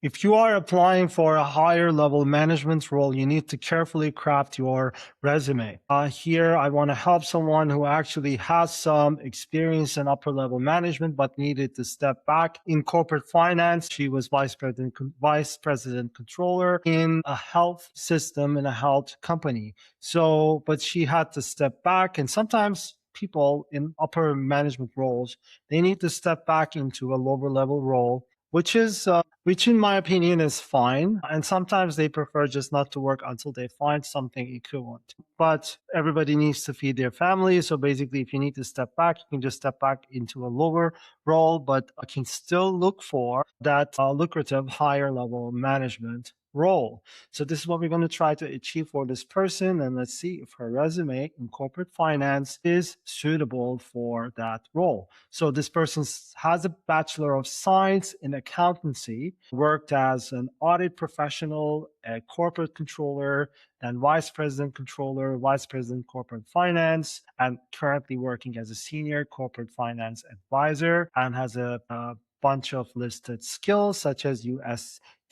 If you are applying for a higher level management role, you need to carefully craft your resume. Here, I want to help someone who actually has some experience in upper level management, but needed to step back in corporate finance. She was vice president controller in a health system in a health company. So, but she had to step back, and sometimes people in upper management roles, they need to step back into a lower level role, which in my opinion is fine. And sometimes they prefer just not to work until they find something equivalent. But everybody needs to feed their family. So basically, if you need to step back, you can just step back into a lower role, but can still look for that lucrative higher level management role. So this is what we're going to try to achieve for this person. And let's see if her resume in corporate finance is suitable for that role. So this person has a Bachelor of Science in accountancy, worked as an audit professional, a corporate controller, and vice president controller, vice president corporate finance, and currently working as a senior corporate finance advisor, and has a bunch of listed skills such as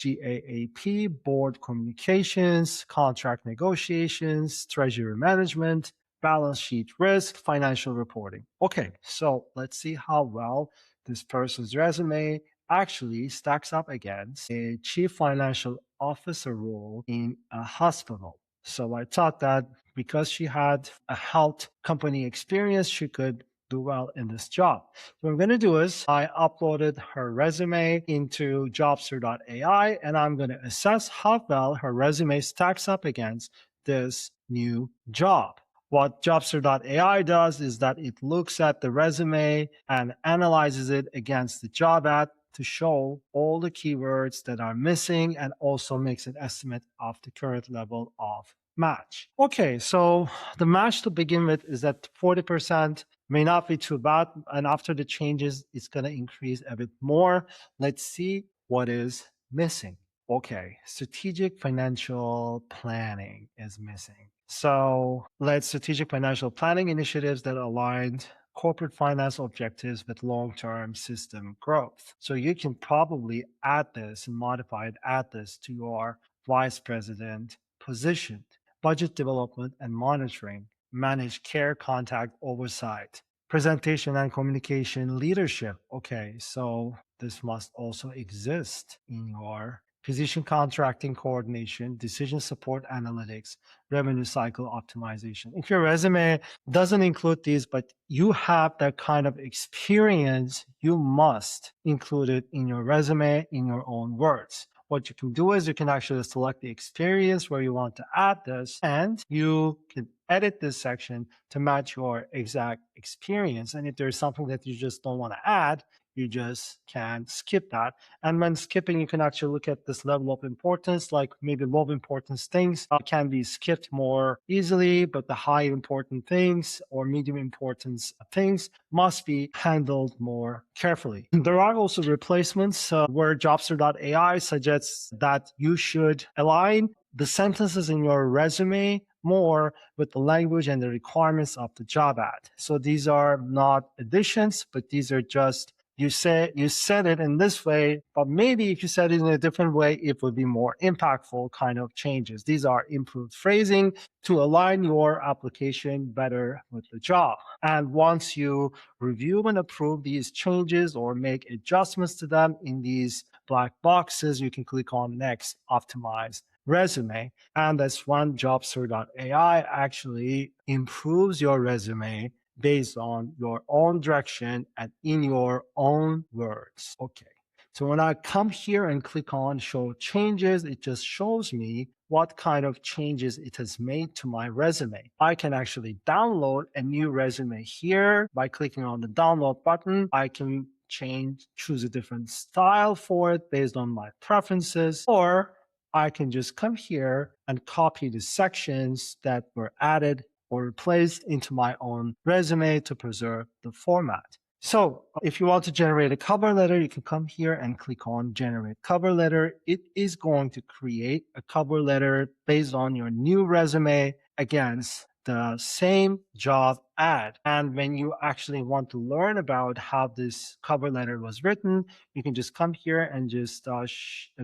GAAP, board communications, contract negotiations, treasury management, balance sheet risk, financial reporting. Okay, so let's see how well this person's resume actually stacks up against a chief financial officer role in a hospital. So I thought that because she had a health company experience, she could do well in this job. So what I'm going to do is I uploaded her resume into jobser.ai, and I'm going to assess how well her resume stacks up against this new job. What jobster.ai does is that it looks at the resume and analyzes it against the job ad to show all the keywords that are missing, and also makes an estimate of the current level of match. Okay, so the match to begin with is at 40%. May not be too bad. And after the changes, it's going to increase a bit more. Let's see what is missing. Okay, strategic financial planning is missing. So let's strategic financial planning initiatives that aligned corporate finance objectives with long-term system growth. So you can probably add this and modify it, add this to your vice president position. Budget development and monitoring, managed care contact oversight, presentation and communication leadership. Okay, so this must also exist in your physician contracting coordination, decision support analytics, revenue cycle optimization. If your resume doesn't include these, but you have that kind of experience, you must include it in your resume in your own words. What you can do is you can actually select the experience where you want to add this, and you can edit this section to match your exact experience. And if there's something that you just don't want to add, you just can skip that. And when skipping, you can actually look at this level of importance, like maybe low importance things can be skipped more easily, but the high important things or medium importance things must be handled more carefully. There are also replacements where jobster.ai suggests that you should align the sentences in your resume more with the language and the requirements of the job ad. So these are not additions, but these are just you said it in this way, but maybe if you said it in a different way, it would be more impactful kind of changes. These are improved phrasing to align your application better with the job. And once you review and approve these changes or make adjustments to them in these black boxes, you can click on Next, Optimize Resume. And that's when jobster.ai actually improves your resume based on your own direction and in your own words. Okay. So when I come here and click on show changes, it just shows me what kind of changes it has made to my resume. I can actually download a new resume here by clicking on the download button. I can choose a different style for it based on my preferences, or I can just come here and copy the sections that were added or replaced into my own resume to preserve the format. So if you want to generate a cover letter, you can come here and click on generate cover letter. It is going to create a cover letter based on your new resume against the same job ad. And when you actually want to learn about how this cover letter was written, you can just come here and just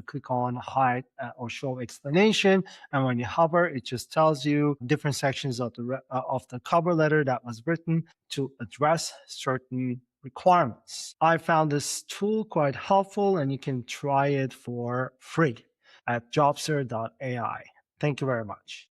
click on hide or show explanation. And when you hover, it just tells you different sections of the cover letter that was written to address certain requirements. I found this tool quite helpful, and you can try it for free at jobser.ai. Thank you very much.